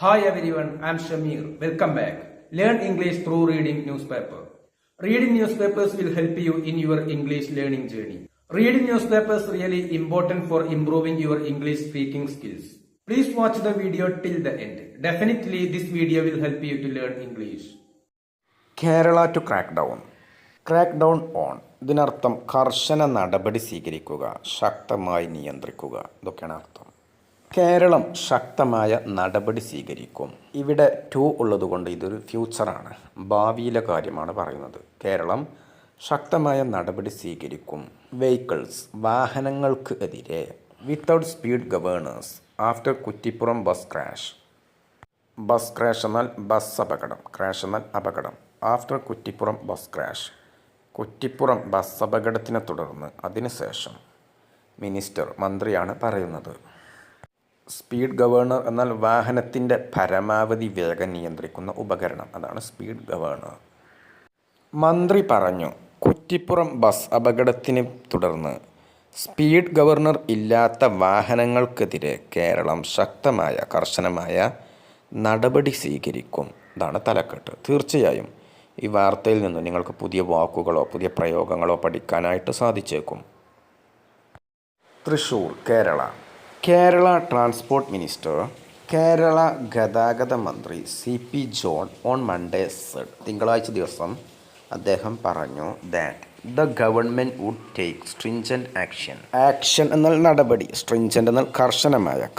Hi everyone, I am Shamir. Welcome back. Learn English through reading newspaper. Reading newspapers will help you in your English learning journey. Reading newspapers really important for improving your English speaking skills. Please watch the video till the end. Definitely this video will help you to learn English. Kerala to crack down. Crack down on ഇതിനർത്ഥം കർശന നടപടി സ്വീകരിക്കുക, ശക്തമായി നിയന്ത്രിക്കുക, ഇതൊക്കെയാണ് അർത്ഥം. കേരളം ശക്തമായ നടപടി സ്വീകരിക്കും. ഇവിടെ ടു ഉള്ളതുകൊണ്ട് ഇതൊരു ഫ്യൂച്ചറാണ്, ഭാവിയിലെ കാര്യമാണ് പറയുന്നത്. കേരളം ശക്തമായ നടപടി സ്വീകരിക്കും. വെഹിക്കിൾസ് വാഹനങ്ങൾക്ക് എതിരെ. Without speed governors after Kuttippuram bus crash. Bus crash എന്നാൽ ബസ് അപകടം, ക്രാഷ് എന്നാൽ അപകടം. After Kuttippuram bus crash, Kuttippuram bus അപകടത്തിനെ തുടർന്ന്, അതിനുശേഷം. മിനിസ്റ്റർ മന്ത്രിയാണ് പറയുന്നത്. സ്പീഡ് ഗവേണർ എന്നാൽ വാഹനത്തിൻ്റെ പരമാവധി വേഗം നിയന്ത്രിക്കുന്ന ഉപകരണം, അതാണ് സ്പീഡ് ഗവേണർ. മന്ത്രി പറഞ്ഞു, കുറ്റിപ്പുറം ബസ് അപകടത്തിനെ തുടർന്ന് സ്പീഡ് ഗവർണർ ഇല്ലാത്ത വാഹനങ്ങൾക്കെതിരെ കേരളം ശക്തമായ കർശനമായ നടപടി സ്വീകരിക്കും. ഇതാണ് തലക്കെട്ട്. തീർച്ചയായും ഈ വാർത്തയിൽ നിന്ന് നിങ്ങൾക്ക് പുതിയ വാക്കുകളോ പുതിയ പ്രയോഗങ്ങളോ പഠിക്കാനായിട്ട് സാധിച്ചേക്കും. തൃശ്ശൂർ, കേരള. കേരള ട്രാൻസ്പോർട്ട് മിനിസ്റ്റർ, കേരള ഗതാഗത മന്ത്രി CP John on Monday said, തിങ്കളാഴ്ച ദിവസം അദ്ദേഹം പറഞ്ഞു, that the government would take stringent action. Action എന്നാൽ നടപടി, സ്ട്രിഞ്ചൻറ്റ് എന്നാൽ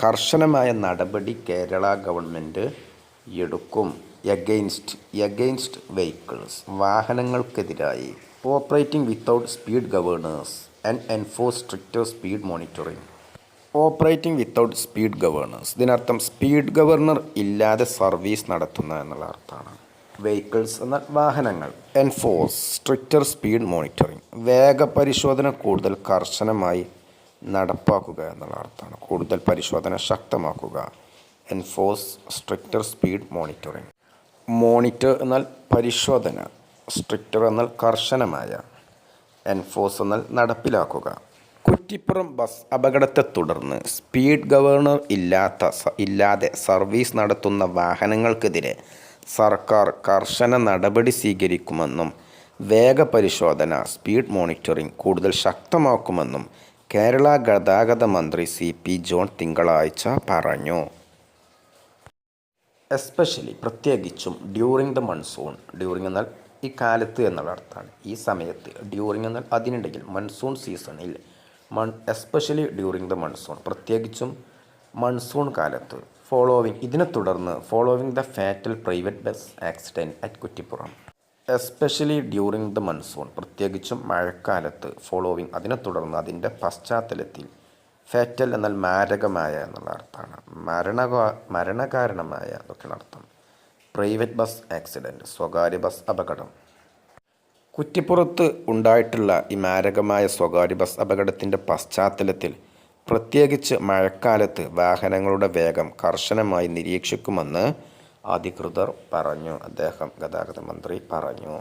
കർശനമായ നടപടി കേരള ഗവൺമെൻറ് എടുക്കും. എഗെയിൻസ്റ്റ് വെഹിക്കിൾസ് വാഹനങ്ങൾക്കെതിരായി. Operating without speed governors and enforce stricter speed monitoring. Operating without speed governors ഇതിനർത്ഥം സ്പീഡ് ഗവർണർ ഇല്ലാതെ സർവീസ് നടത്തുന്ന എന്നുള്ള അർത്ഥമാണ്. വെഹിക്കിൾസ് എന്നാൽ വാഹനങ്ങൾ. എൻഫോഴ്സ് സ്ട്രിക്റ്റർ സ്പീഡ് മോണിറ്ററിംഗ് വേഗപരിശോധന കൂടുതൽ കർശനമായി നടപ്പാക്കുക എന്നുള്ള അർത്ഥമാണ്. കൂടുതൽ പരിശോധന ശക്തമാക്കുക. Enforce stricter speed monitoring. Monitor എന്നാൽ പരിശോധന, സ്ട്രിക്റ്റർ എന്നാൽ കർശനമായ, എൻഫോഴ്സ് എന്നാൽ നടപ്പിലാക്കുക. കുറ്റിപ്പുറം ബസ് അപകടത്തെ തുടർന്ന് സ്പീഡ് ഗവർണർ ഇല്ലാതെ സർവീസ് നടത്തുന്ന വാഹനങ്ങൾക്കെതിരെ സർക്കാർ കർശന നടപടി സ്വീകരിക്കുമെന്നും വേഗപരിശോധന സ്പീഡ് മോണിറ്ററിംഗ് കൂടുതൽ ശക്തമാക്കുമെന്നും കേരള ഗതാഗത മന്ത്രി CP ജോൺ തിങ്കളാഴ്ച പറഞ്ഞു. എസ്പെഷ്യലി പ്രത്യേകിച്ചും ഡ്യൂറിങ് ദ മൺസൂൺ. ഡ്യൂറിങ് എന്നാൽ ഈ കാലത്ത് എന്നുള്ള അർത്ഥമാണ്, ഈ സമയത്ത്. ഡ്യൂറിങ് എന്നാൽ അതിനിടയിൽ, മൺസൂൺ സീസണിൽ. എസ്പെഷ്യലി ഡ്യൂറിങ് ദ മൺസൂൺ പ്രത്യേകിച്ചും മൺസൂൺ കാലത്ത്. ഫോളോവിങ് ഇതിനെ തുടർന്ന്. Following the fatal private bus accident at Kuttippuram. Especially during the monsoon പ്രത്യേകിച്ചും മഴക്കാലത്ത്. ഫോളോവിങ് അതിനെ തുടർന്ന്, അതിൻ്റെ പശ്ചാത്തലത്തിൽ. ഫാറ്റൽ എന്നാൽ മാരകമായ എന്നുള്ള അർത്ഥമാണ്, മരണകാരണമായ എന്നൊക്കെയാണ് അർത്ഥം. പ്രൈവറ്റ് ബസ് ആക്സിഡൻറ്റ് സ്വകാര്യ ബസ് അപകടം. കുറ്റിപ്പുറത്ത് ഉണ്ടായിട്ടുള്ള ഈ മാരകമായ സ്വകാര്യ ബസ് അപകടത്തിൻ്റെ പശ്ചാത്തലത്തിൽ പ്രത്യേകിച്ച് മഴക്കാലത്ത് വാഹനങ്ങളുടെ വേഗം കർശനമായി നിരീക്ഷിക്കുമെന്ന് അധികൃതർ പറഞ്ഞു. അദ്ദേഹം ഗതാഗത മന്ത്രി പറഞ്ഞു.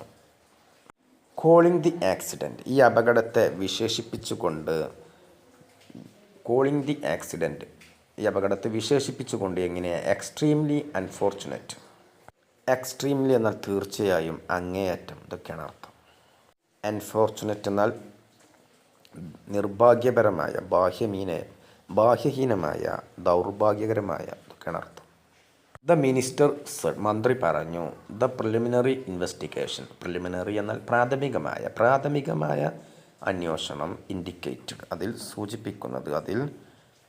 കോളിംഗ് ദി ആക്സിഡൻറ്റ് ഈ അപകടത്തെ വിശേഷിപ്പിച്ചുകൊണ്ട്. കോളിംഗ് ദി ആക്സിഡൻറ്റ് ഈ അപകടത്തെ വിശേഷിപ്പിച്ചുകൊണ്ട് എങ്ങനെയാണ്? Extremely unfortunate. എക്സ്ട്രീംലി എന്നാൽ തീർച്ചയായും, അങ്ങേയറ്റം, ഇതൊക്കെയാണ് അർത്ഥം. അൺഫോർച്ചുനേറ്റ് എന്നാൽ നിർഭാഗ്യപരമായ, ബാഹ്യഹീനമായ, ദൗർഭാഗ്യകരമായ, ഇതൊക്കെയാണ് അർത്ഥം. ദ മിനിസ്റ്റർ സെഡ് മന്ത്രി പറഞ്ഞു, ദ പ്രിലിമിനറി ഇൻവെസ്റ്റിഗേഷൻ. പ്രിലിമിനറി എന്നാൽ പ്രാഥമികമായ അന്വേഷണം. ഇൻഡിക്കേറ്റഡ് അതിൽ സൂചിപ്പിക്കുന്നത്, അതിൽ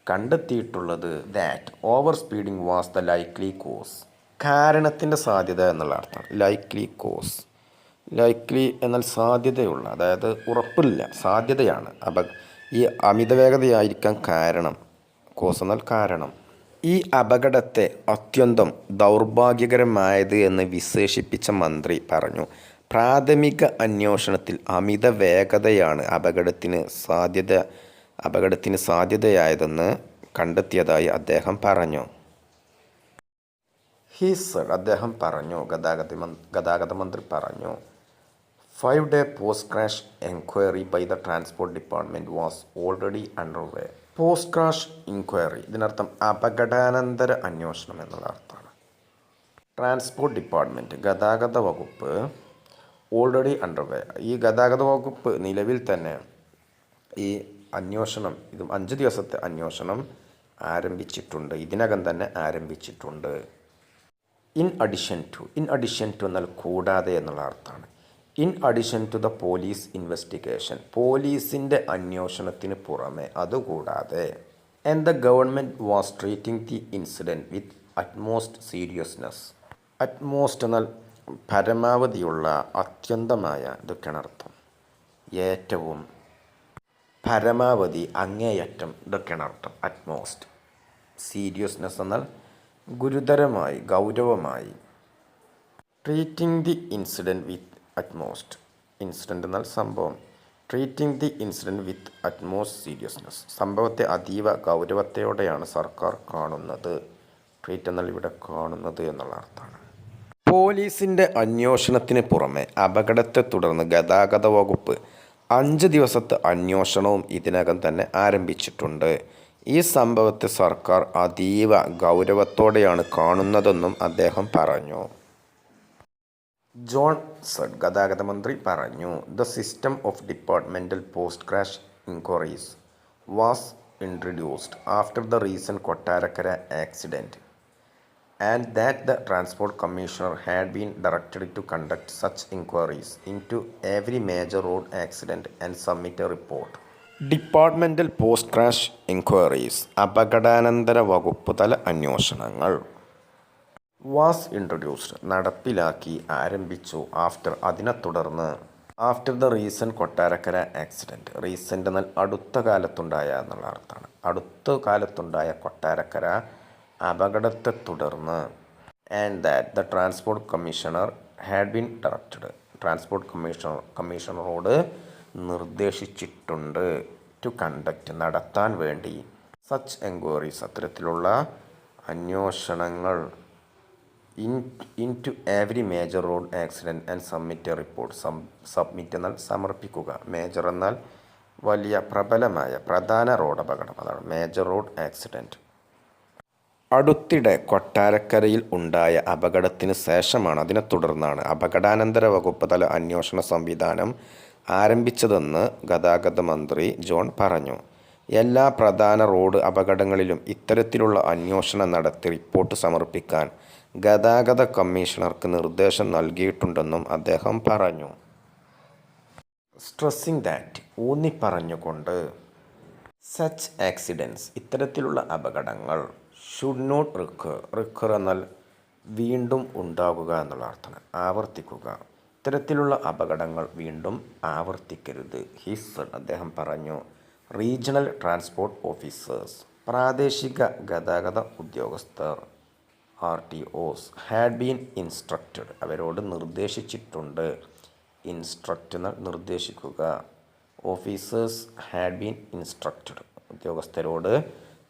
കണ്ടെത്തിയിട്ടുള്ളത്. That over speeding was the likely cause. കാരണത്തിൻ്റെ സാധ്യത എന്നുള്ള അർത്ഥം. Likely cos. ലൈക്ലി എന്നാൽ സാധ്യതയുള്ള, അതായത് ഉറപ്പില്ല, സാധ്യതയാണ്. ഈ അമിതവേഗതയായിരിക്കാം കാരണം. കോസ് എന്നാൽ കാരണം. ഈ അപകടത്തെ അത്യന്തം ദൗർഭാഗ്യകരമായത് എന്ന് വിശേഷിപ്പിച്ച മന്ത്രി പറഞ്ഞു, പ്രാഥമിക അന്വേഷണത്തിൽ അമിത വേഗതയാണ് അപകടത്തിന് സാധ്യതയായതെന്ന് കണ്ടെത്തിയതായി അദ്ദേഹം പറഞ്ഞു. അദ്ദേഹം പറഞ്ഞു, ഗതാഗത മന്ത്രി പറഞ്ഞു, 5-day post-crash enquiry by the Transport Department was already underway. Post crash inquiry ഇതിനർത്ഥം അപകടാനന്തര അന്വേഷണം എന്നുള്ള അർത്ഥമാണ്. ട്രാൻസ്പോർട്ട് ഡിപ്പാർട്ട്മെൻറ്റ് ഗതാഗത വകുപ്പ് ഓൾറെഡി അണ്ടർവേ. ഈ ഗതാഗത വകുപ്പ് നിലവിൽ തന്നെ ഈ അന്വേഷണം, ഇതും 5 ദിവസത്തെ അന്വേഷണം ആരംഭിച്ചിട്ടുണ്ട്, ഇതിനകം തന്നെ ആരംഭിച്ചിട്ടുണ്ട്. ഇൻ അഡിഷൻ ടു എന്നാൽ കൂടാതെ എന്നുള്ള അർത്ഥമാണ്. In addition to the police investigation, പോലീസിൻ്റെ അന്വേഷണത്തിന് പുറമെ, അതുകൂടാതെ. And the government was treating the incident with utmost seriousness. Utmost എന്നാൽ പരമാവധിയുള്ള, അത്യന്തമായ, ഇതൊക്കെയാണ് അർത്ഥം. ഏറ്റവും, പരമാവധി, അങ്ങേയറ്റം, ഇതൊക്കെയാണ് അർത്ഥം അറ്റ്മോസ്റ്റ്. സീരിയസ്നെസ് എന്നാൽ ഗുരുതരമായി, ഗൗരവമായി. Treating the incident with utmost, incident എന്നാൽ സംഭവം. Treating the incident with utmost seriousness, സംഭവത്തെ അതീവ ഗൗരവത്തോടെയാണ് സർക്കാർ കാണുന്നത്. ട്രീറ്റ് എന്നാൽ ഇവിടെ കാണുന്നത് എന്നുള്ള അർത്ഥമാണ്. പോലീസിൻ്റെ അന്വേഷണത്തിന് പുറമെ അപകടത്തെ തുടർന്ന് ഗതാഗത വകുപ്പ് 5 ദിവസത്തെ അന്വേഷണവും ഇതിനകം തന്നെ ആരംഭിച്ചിട്ടുണ്ട്. ഈ സംഭവത്തെ സർക്കാർ അതീവ ഗൗരവത്തോടെയാണ് കാണുന്നതെന്നും അദ്ദേഹം പറഞ്ഞു. ജോൺ സെഡ്, ഗതാഗത മന്ത്രി പറഞ്ഞു, the system of departmental post crash inquiries was introduced after the recent Kottarakkara accident and that the Transport Commissioner had been directed to conduct such inquiries into every major road accident and submit a report. Departmental post crash inquiries, അപകടാനന്തര വകുപ്പ് തല അന്വേഷണങ്ങൾ. Was introduced, നടപ്പിലാക്കി, ആരംഭിച്ചു. After, അതിനെ തുടർന്ന്. After the recent Kottarakkara accident, recent എന്നാൽ അടുത്ത കാലത്തുണ്ടായ എന്നുള്ള അർത്ഥമാണ്. അടുത്ത കാലത്തുണ്ടായ കൊട്ടാരക്കര അപകടത്തെ തുടർന്ന്. And that the transport commissioner had been directed, transport കമ്മീഷണറോട് നിർദ്ദേശിച്ചിട്ടുണ്ട്. ടു കണ്ടക്റ്റ്, നടത്താൻ വേണ്ടി. സച്ച് എൻക്വയറീസ്, അത്തരത്തിലുള്ള അന്വേഷണങ്ങൾ. Into every major road accident and submit a report, submit എന്നാൽ സമർപ്പിക്കുക. മേജർ എന്നാൽ വലിയ, പ്രബലമായ, പ്രധാന റോഡ് അപകടം, അതാണ് മേജർ റോഡ് ആക്സിഡൻറ്റ്. അടുത്തിടെ കൊട്ടാരക്കരയിൽ ഉണ്ടായ അപകടത്തിന് ശേഷമാണ്, അതിനെ തുടർന്നാണ് അപകടാനന്തര വകുപ്പ് തല അന്വേഷണ സംവിധാനം ആരംഭിച്ചതെന്ന് ഗതാഗത മന്ത്രി ജോൺ പറഞ്ഞു. എല്ലാ പ്രധാന റോഡ് അപകടങ്ങളിലും ഇത്തരത്തിലുള്ള അന്വേഷണം നടത്തി റിപ്പോർട്ട് സമർപ്പിക്കാൻ ഗതാഗത കമ്മീഷണർക്ക് നിർദ്ദേശം നൽകിയിട്ടുണ്ടെന്നും അദ്ദേഹം പറഞ്ഞു. സ്ട്രെസ്സിങ് ദാറ്റ്, ഊന്നി പറഞ്ഞുകൊണ്ട്. സച്ച് ആക്സിഡൻറ്റ്സ്, ഇത്തരത്തിലുള്ള അപകടങ്ങൾ. ഷുഡ് നോട്ട് റിക്കർ എന്നാൽ വീണ്ടും ഉണ്ടാകുക എന്നുള്ള അർത്ഥമാണ്, ആവർത്തിക്കുക. ഇത്തരത്തിലുള്ള അപകടങ്ങൾ വീണ്ടും ആവർത്തിക്കരുത്. ഹിസ്, അദ്ദേഹം പറഞ്ഞു. റീജിയണൽ ട്രാൻസ്പോർട്ട് ഓഫീസേഴ്സ്, പ്രാദേശിക ഗതാഗത ഉദ്യോഗസ്ഥർ, RTOs ഹാഡ് ബീൻ ഇൻസ്ട്രക്റ്റഡ്, അവരോട് നിർദ്ദേശിച്ചിട്ടുണ്ട്. ഇൻസ്ട്രക്റ്റ് എന്നാൽ നിർദ്ദേശിക്കുക. ഓഫീസേഴ്സ് ഹാഡ് ബീൻ ഇൻസ്ട്രക്റ്റഡ്, ഉദ്യോഗസ്ഥരോട്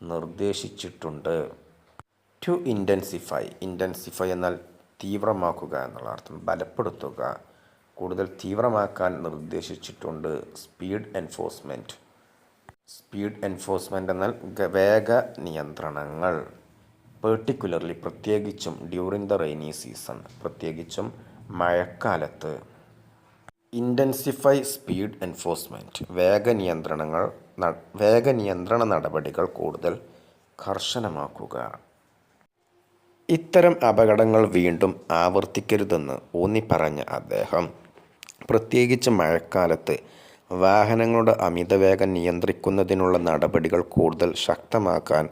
നിർദ്ദേശിച്ചിട്ടുണ്ട്. ടു ഇൻറ്റൻസിഫൈ, ഇൻറ്റൻസിഫൈ എന്നാൽ തീവ്രമാക്കുക എന്നുള്ള അർത്ഥം, ബലപ്പെടുത്തുക, കൂടുതൽ തീവ്രമാക്കാൻ നിർദ്ദേശിച്ചിട്ടുണ്ട്. സ്പീഡ് എൻഫോഴ്സ്മെൻറ്റ്, സ്പീഡ് എൻഫോഴ്സ്മെൻറ്റ് എന്നാൽ വേഗ നിയന്ത്രണങ്ങൾ. പെർട്ടിക്കുലർലി, പ്രത്യേകിച്ചും. ഡ്യൂറിങ് ദ റെയിനി സീസൺ, പ്രത്യേകിച്ചും മഴക്കാലത്ത്. ഇൻറ്റൻസിഫൈ സ്പീഡ് എൻഫോഴ്സ്മെൻറ്റ്, വേഗനിയന്ത്രണ നടപടികൾ കൂടുതൽ കർശനമാക്കുക. ഇത്തരം അപകടങ്ങൾ വീണ്ടും ആവർത്തിക്കരുതെന്ന് ഊന്നിപ്പറഞ്ഞ അദ്ദേഹം, പ്രത്യേകിച്ച് മഴക്കാലത്ത് വാഹനങ്ങളുടെ അമിതവേഗം നിയന്ത്രിക്കുന്നതിനുള്ള നടപടികൾ കൂടുതൽ ശക്തമാക്കാൻ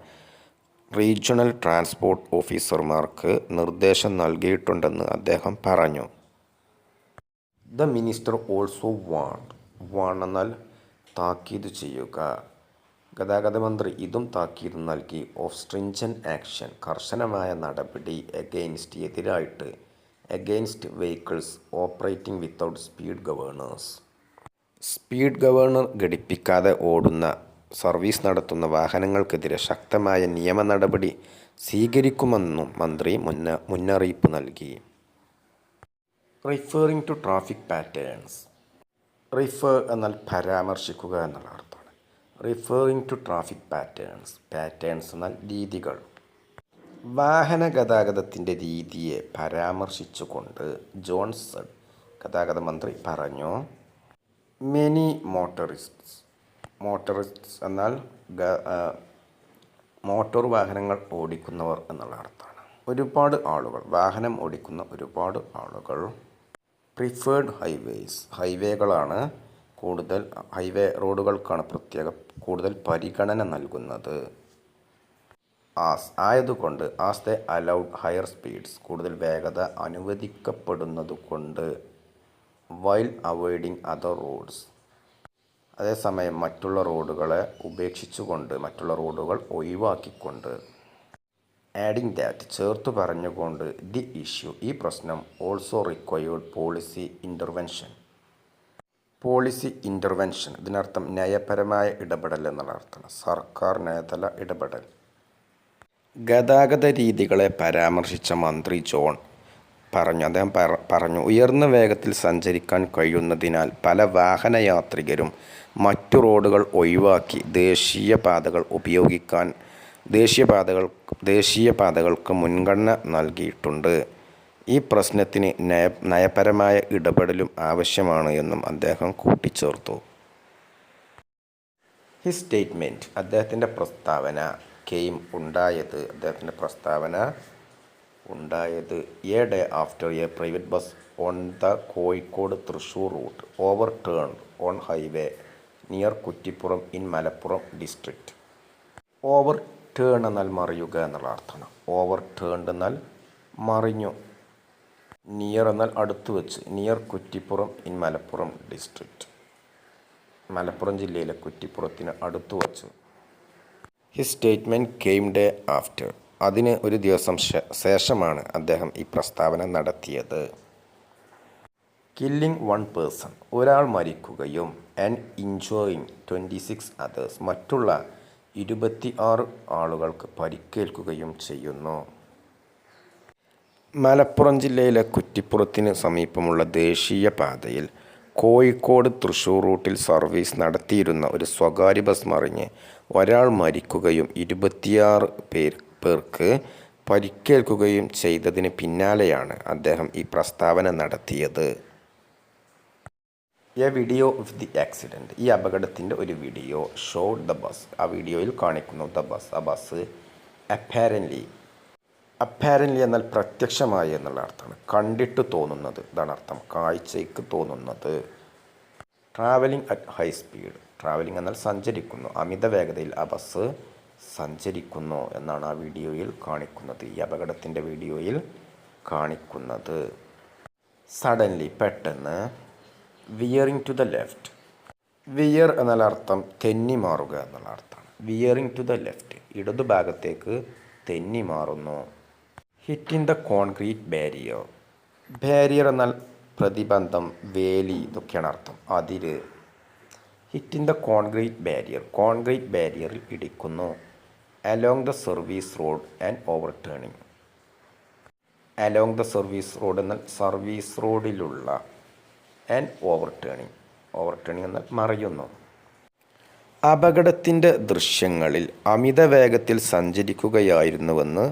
റീജിയണൽ ട്രാൻസ്പോർട്ട് ഓഫീസർമാർക്ക് നിർദ്ദേശം നൽകിയിട്ടുണ്ടെന്ന് അദ്ദേഹം പറഞ്ഞു. ദ മിനിസ്റ്റർ ഓൾസോ വാൺ എന്നാൽ താക്കീത് ചെയ്യുക. ഗതാഗത മന്ത്രി ഇതും താക്കീത് നൽകി. ഓഫ് സ്ട്രിഞ്ചൻറ്റ് ആക്ഷൻ, കർശനമായ നടപടി. എഗെയിൻസ്റ്റ്, എതിരായിട്ട്. Against vehicles operating without speed governors, speed governor ഘടിപ്പിക്കാതെ ഓടുന്ന, സർവീസ് നടത്തുന്ന വാഹനങ്ങൾക്കെതിരെ ശക്തമായ നിയമ നടപടി സ്വീകരിക്കുമെന്നും മന്ത്രി മുന്നറിയിപ്പ് നൽകി. റിഫറിംഗ് ടു ട്രാഫിക് പാറ്റേൺസ്, റിഫർ എന്നാൽ പരാമർശിക്കുക എന്നുള്ള അർത്ഥമാണ്. റിഫറിംഗ് ടു ട്രാഫിക് പാറ്റേൺസ്, പാറ്റേൺസ് എന്നാൽ രീതികൾ. വാഹന ഗതാഗതത്തിൻ്റെ രീതിയെ പരാമർശിച്ചുകൊണ്ട് ജോൺസൺ ഗതാഗത മന്ത്രി പറഞ്ഞു, മെനി മോട്ടറിസ്റ്റ്സ് എന്നാൽ മോട്ടോർ വാഹനങ്ങൾ ഓടിക്കുന്നവർ എന്നുള്ള അർത്ഥമാണ്. ഒരുപാട് ആളുകൾ, വാഹനം ഓടിക്കുന്ന ഒരുപാട് ആളുകൾ പ്രിഫേർഡ് ഹൈവേകളാണ് ഹൈവേ റോഡുകൾക്കാണ് കൂടുതൽ പരിഗണന നൽകുന്നത്. ആയതുകൊണ്ട് ദേ അലൗഡ് ഹയർ സ്പീഡ്സ്, കൂടുതൽ വേഗത അനുവദിക്കപ്പെടുന്നതുകൊണ്ട്, വൈൽ അവോയ്ഡിങ് അതർ റോഡ്സ്, അതേസമയം മറ്റുള്ള റോഡുകളെ ഉപേക്ഷിച്ചുകൊണ്ട്, മറ്റുള്ള റോഡുകൾ ഒഴിവാക്കിക്കൊണ്ട്, ആഡിങ് ദാറ്റ്, ചേർത്ത് പറഞ്ഞുകൊണ്ട്, ദി ഇഷ്യൂ, ഈ പ്രശ്നം, ഓൾസോ റിക്വയേർഡ് പോളിസി ഇൻ്റർവെൻഷൻ, ഇതിനർത്ഥം നയപരമായ ഇടപെടൽ എന്നുള്ള അർത്ഥമാണ്. സർക്കാർ നയതല ഇടപെടൽ. ഗതാഗത രീതികളെ പരാമർശിച്ച മന്ത്രി ജോൺ പറഞ്ഞു, ഉയർന്ന വേഗത്തിൽ സഞ്ചരിക്കാൻ കഴിയുന്നതിനാൽ പല വാഹനയാത്രികരും മറ്റു റോഡുകൾ ഒഴിവാക്കി ദേശീയപാതകൾക്ക് മുൻഗണന നൽകിയിട്ടുണ്ട്. ഈ പ്രശ്നത്തിന് നയപരമായ ഇടപെടലും ആവശ്യമാണ് എന്നും അദ്ദേഹം കൂട്ടിച്ചേർത്തു. ഹിസ് സ്റ്റേറ്റ്മെൻറ്റ്, അദ്ദേഹത്തിൻ്റെ പ്രസ്താവന, a day after a private bus on the Kozhikode Thrissur route overturned on highway near Kuttippuram in Malappuram district. Overturn എന്നാൽ മറിയുക എന്നുള്ള അർത്ഥമാണ്. ഓവർ ടേൺഡ് എന്നാൽ മറിഞ്ഞു. നിയർ എന്നാൽ അടുത്ത് വെച്ച്. Near Kuttippuram in Malappuram district, Malappuram ജില്ലയിലെ കുറ്റിപ്പുറത്തിന് അടുത്ത് വച്ച്. His statement came day after, അതിന് ഒരു ദിവസം ശേഷമാണ് അദ്ദേഹം ഈ പ്രസ്താവന നടത്തിയത്. കില്ലിംഗ് 1 person, ഒരാൾ മരിക്കുകയും, ആൻഡ് ഇൻജോയിങ് 26 others, മറ്റുള്ള 26 ആളുകൾക്ക് പരിക്കേൽക്കുകയും ചെയ്യുന്നു. മലപ്പുറം ജില്ലയിലെ കുറ്റിപ്പുറത്തിന് സമീപമുള്ള ദേശീയപാതയിൽ കോഴിക്കോട്-തൃശ്ശൂർ റൂട്ടിൽ സർവീസ് നടത്തിയിരുന്ന ഒരു സ്വകാര്യ ബസ് മറിഞ്ഞ് ഒരാൾ മരിക്കുകയും 26 പേർക്ക് പരിക്കേൽക്കുകയും ചെയ്തതിന് പിന്നാലെയാണ് അദ്ദേഹം ഈ പ്രസ്താവന നടത്തിയത്. A video of the accident, ഈ അപകടത്തിൻ്റെ ഒരു വീഡിയോ, ഷോഡ് ദ ബസ്, ആ വീഡിയോയിൽ കാണിക്കുന്നു ദ ബസ്, ആ ബസ് അപ്പാരൻ്റ്ലി എന്നാൽ പ്രത്യക്ഷമായി എന്നുള്ള അർത്ഥമാണ്. കണ്ടിട്ട് തോന്നുന്നത്, ഇതാണ് അർത്ഥം, കാഴ്ചയ്ക്ക് തോന്നുന്നത്. Travelling at high speed, travelling എന്നാൽ സഞ്ചരിക്കുന്നു, അമിത വേഗതയിൽ ആ ബസ് സഞ്ചരിക്കുന്നു എന്നാണ് ആ വീഡിയോയിൽ കാണിക്കുന്നത്, ഈ അപകടത്തിൻ്റെ വീഡിയോയിൽ കാണിക്കുന്നത്. സഡൻലി, പെട്ടെന്ന്. Veering to the left, veer എന്നാൽ അർത്ഥം തെന്നി മാറുക എന്നുള്ള അർത്ഥമാണ്. വിയറിംഗ് ടു ദ ലെഫ്റ്റ്, ഇടതുഭാഗത്തേക്ക് തെന്നി മാറുന്നു. ഹിറ്റിംഗ് ദ കോൺക്രീറ്റ് ബാരിയർ എന്നാൽ പ്രതിബന്ധം, വേലി, ഇതൊക്കെയാണ് അർത്ഥം, അതിര്. ഹിറ്റിംഗ് ദ കോൺക്രീറ്റ് ബാരിയറിൽ ഇടിക്കുന്നു. Along the service road and overturning, along the service road എന്നാൽ സർവീസ് റോഡിലുള്ള, ആൻഡ് ഓവർ ടേണിംഗ് എന്നാൽ മറിയുന്നു. അപകടത്തിൻ്റെ ദൃശ്യങ്ങളിൽ അമിത വേഗത്തിൽ സഞ്ചരിക്കുകയായിരുന്നുവെന്ന്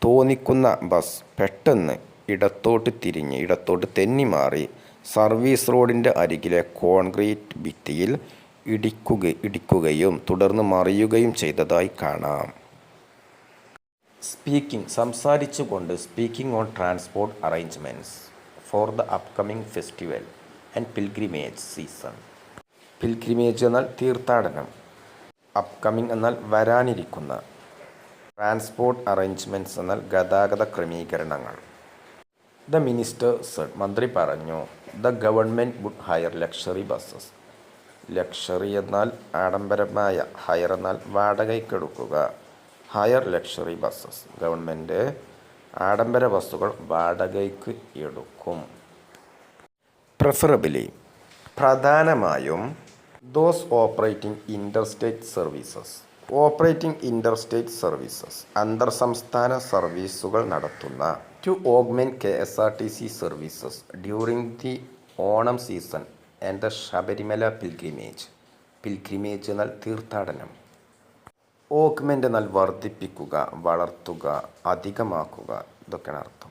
തോന്നിക്കുന്ന ബസ് പെട്ടെന്ന് ഇടത്തോട്ട് തെന്നി മാറി സർവീസ് റോഡിൻ്റെ അരികിലെ കോൺക്രീറ്റ് ഭിത്തിയിൽ ഇടിക്കുകയും തുടർന്ന് മറിയുകയും ചെയ്തതായി കാണാം. സംസാരിച്ചുകൊണ്ട്, speaking on transport arrangements for the upcoming festival and pilgrimage season. Pilgrimage എന്നാൽ തീർത്ഥാടനം, അപ്കമിംഗ് എന്നാൽ വരാനിരിക്കുന്ന, ട്രാൻസ്പോർട്ട് അറേഞ്ച്മെൻറ്റ്സ് എന്നാൽ ഗതാഗത ക്രമീകരണങ്ങൾ. ദ മിനിസ്റ്റർ സെഡ്, മന്ത്രി പറഞ്ഞു, the government would hire luxury buses. Luxury എന്നാൽ ആഡംബരമായ, ഹയർ എന്നാൽ വാടകയ്ക്കെടുക്കുക. ഹയർ ലക്ഷറി ബസ്സസ്, ഗവൺമെൻറ് ആഡംബര ബസ്സുകൾ വാടകയ്ക്ക് എടുക്കും. പ്രിഫറബിലി, പ്രധാനമായും. ദോസ് ഓപ്പറേറ്റിംഗ് ഇൻ്റർസ്റ്റേറ്റ് സർവീസസ്, അന്തർ സംസ്ഥാന സർവീസുകൾ നടത്തുന്ന. To augment KSRTC services during the Onam season and the Sabarimala pilgrimage എന്നാൽ തീർത്ഥാടനം. ഓഗ്മെൻ്റ് എന്നാൽ വർദ്ധിപ്പിക്കുക, വളർത്തുക, അധികമാക്കുക, ഇതൊക്കെയാണ് അർത്ഥം.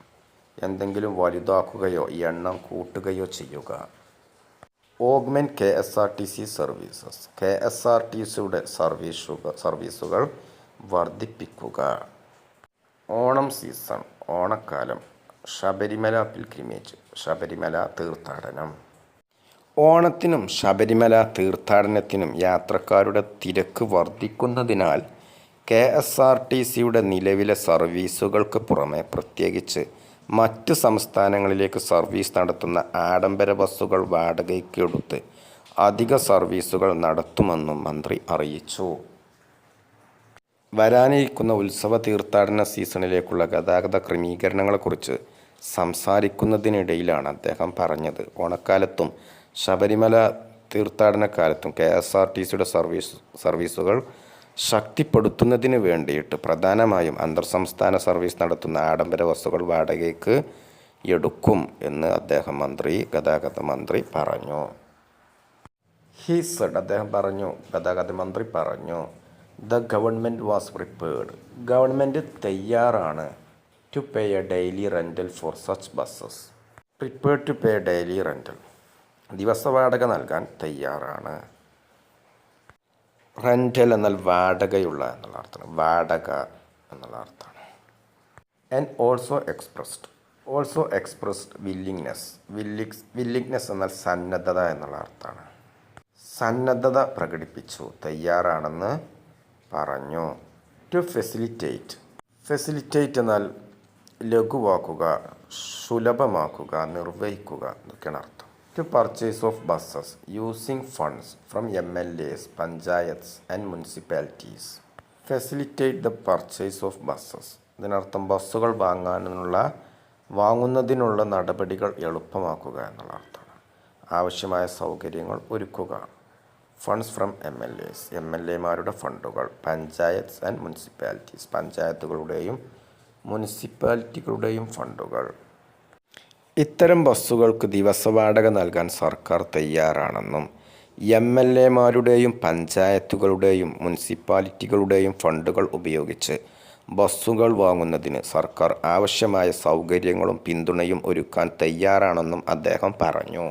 എന്തെങ്കിലും വലുതാക്കുകയോ എണ്ണം കൂട്ടുകയോ ചെയ്യുക. ഓഗ്മെൻറ്റ് KSRTC സർവീസസ്, KSRTCയുടെ സർവീസുകൾ വർദ്ധിപ്പിക്കുക. ഓണം സീസൺ, ഓണക്കാലം. ശബരിമല പിൽഗ്രിമേജ്, ശബരിമല തീർത്ഥാടനം. ഓണത്തിനും ശബരിമല തീർത്ഥാടനത്തിനും യാത്രക്കാരുടെ തിരക്ക് വർദ്ധിക്കുന്നതിനാൽ KSRTCയുടെ നിലവിലെ സർവീസുകൾക്ക് പുറമെ പ്രത്യേകിച്ച് മറ്റ് സംസ്ഥാനങ്ങളിലേക്ക് സർവീസ് നടത്തുന്ന ആഡംബര ബസ്സുകൾ വാടകയ്ക്ക് എടുത്ത് അധിക സർവീസുകൾ നടത്തുമെന്നും മന്ത്രി അറിയിച്ചു. വരാനിരിക്കുന്ന ഉത്സവ തീർത്ഥാടന സീസണിലേക്കുള്ള ഗതാഗത ക്രമീകരണങ്ങളെക്കുറിച്ച് സംസാരിക്കുന്നതിനിടയിലാണ് അദ്ദേഹം പറഞ്ഞത്. ഓണക്കാലത്തും ശബരിമല തീർത്ഥാടനക്കാലത്തും KSRTCയുടെ സർവീസുകൾ ശക്തിപ്പെടുത്തുന്നതിന് വേണ്ടിയിട്ട് പ്രധാനമായും അന്തർ സംസ്ഥാന സർവീസ് നടത്തുന്ന ആഡംബര ബസ്സുകൾ വാടകയ്ക്ക് എടുക്കും എന്ന് ഗതാഗത മന്ത്രി പറഞ്ഞു. ഗതാഗത മന്ത്രി പറഞ്ഞു, the government was prepared, government തയ്യാറാണ് to pay a daily rental for such buses. Prepared to pay daily rental, ദിവസവാടക നൽകാൻ തയ്യാറാണ്. റെൻ്റൽ എന്നാൽ വാടകയുള്ള എന്നുള്ള അർത്ഥമാണ്, വാടക എന്നുള്ള അർത്ഥമാണ്. ആൻഡ് ഓൾസോ എക്സ്പ്രസ്ഡ് വില്ലിങ്നെസ് എന്നാൽ സന്നദ്ധത എന്നുള്ള അർത്ഥമാണ്. സന്നദ്ധത പ്രകടിപ്പിച്ചു, തയ്യാറാണെന്ന് പറഞ്ഞു. ടു ഫെസിലിറ്റേറ്റ് എന്നാൽ ലഘുവാക്കുക, സുലഭമാക്കുക, നിർവഹിക്കുക എന്നൊക്കെയാണ് അർത്ഥം. To purchase of buses using funds from MLAs, panchayats and municipalities. Facilitate the purchase of buses, ഇതിനർത്ഥം ബസ്സുകൾ വാങ്ങുന്നതിനുള്ള നടപടികൾ എളുപ്പമാക്കുക എന്നുള്ള അർത്ഥമാണ്. ആവശ്യമായ സൗകര്യങ്ങൾ ഒരുക്കുക. ഫണ്ട്സ് ഫ്രം MLAs, MLAമാരുടെ ഫണ്ടുകൾ. പഞ്ചായത്ത്സ് ആൻഡ് മുനിസിപ്പാലിറ്റീസ്, പഞ്ചായത്തുകളുടെയും മുനിസിപ്പാലിറ്റികളുടെയും ഫണ്ടുകൾ. ഇത്തരം ബസ്സുകൾക്ക് ദിവസവാടക നൽകാൻ സർക്കാർ തയ്യാറാണെന്നും MLAമാരുടെയും പഞ്ചായത്തുകളുടെയും മുനിസിപ്പാലിറ്റികളുടെയും ഫണ്ടുകൾ ഉപയോഗിച്ച് ബസ്സുകൾ വാങ്ങുന്നതിന് സർക്കാർ ആവശ്യമായ സൗകര്യങ്ങളും പിന്തുണയും ഒരുക്കാൻ തയ്യാറാണെന്നും അദ്ദേഹം പറഞ്ഞു.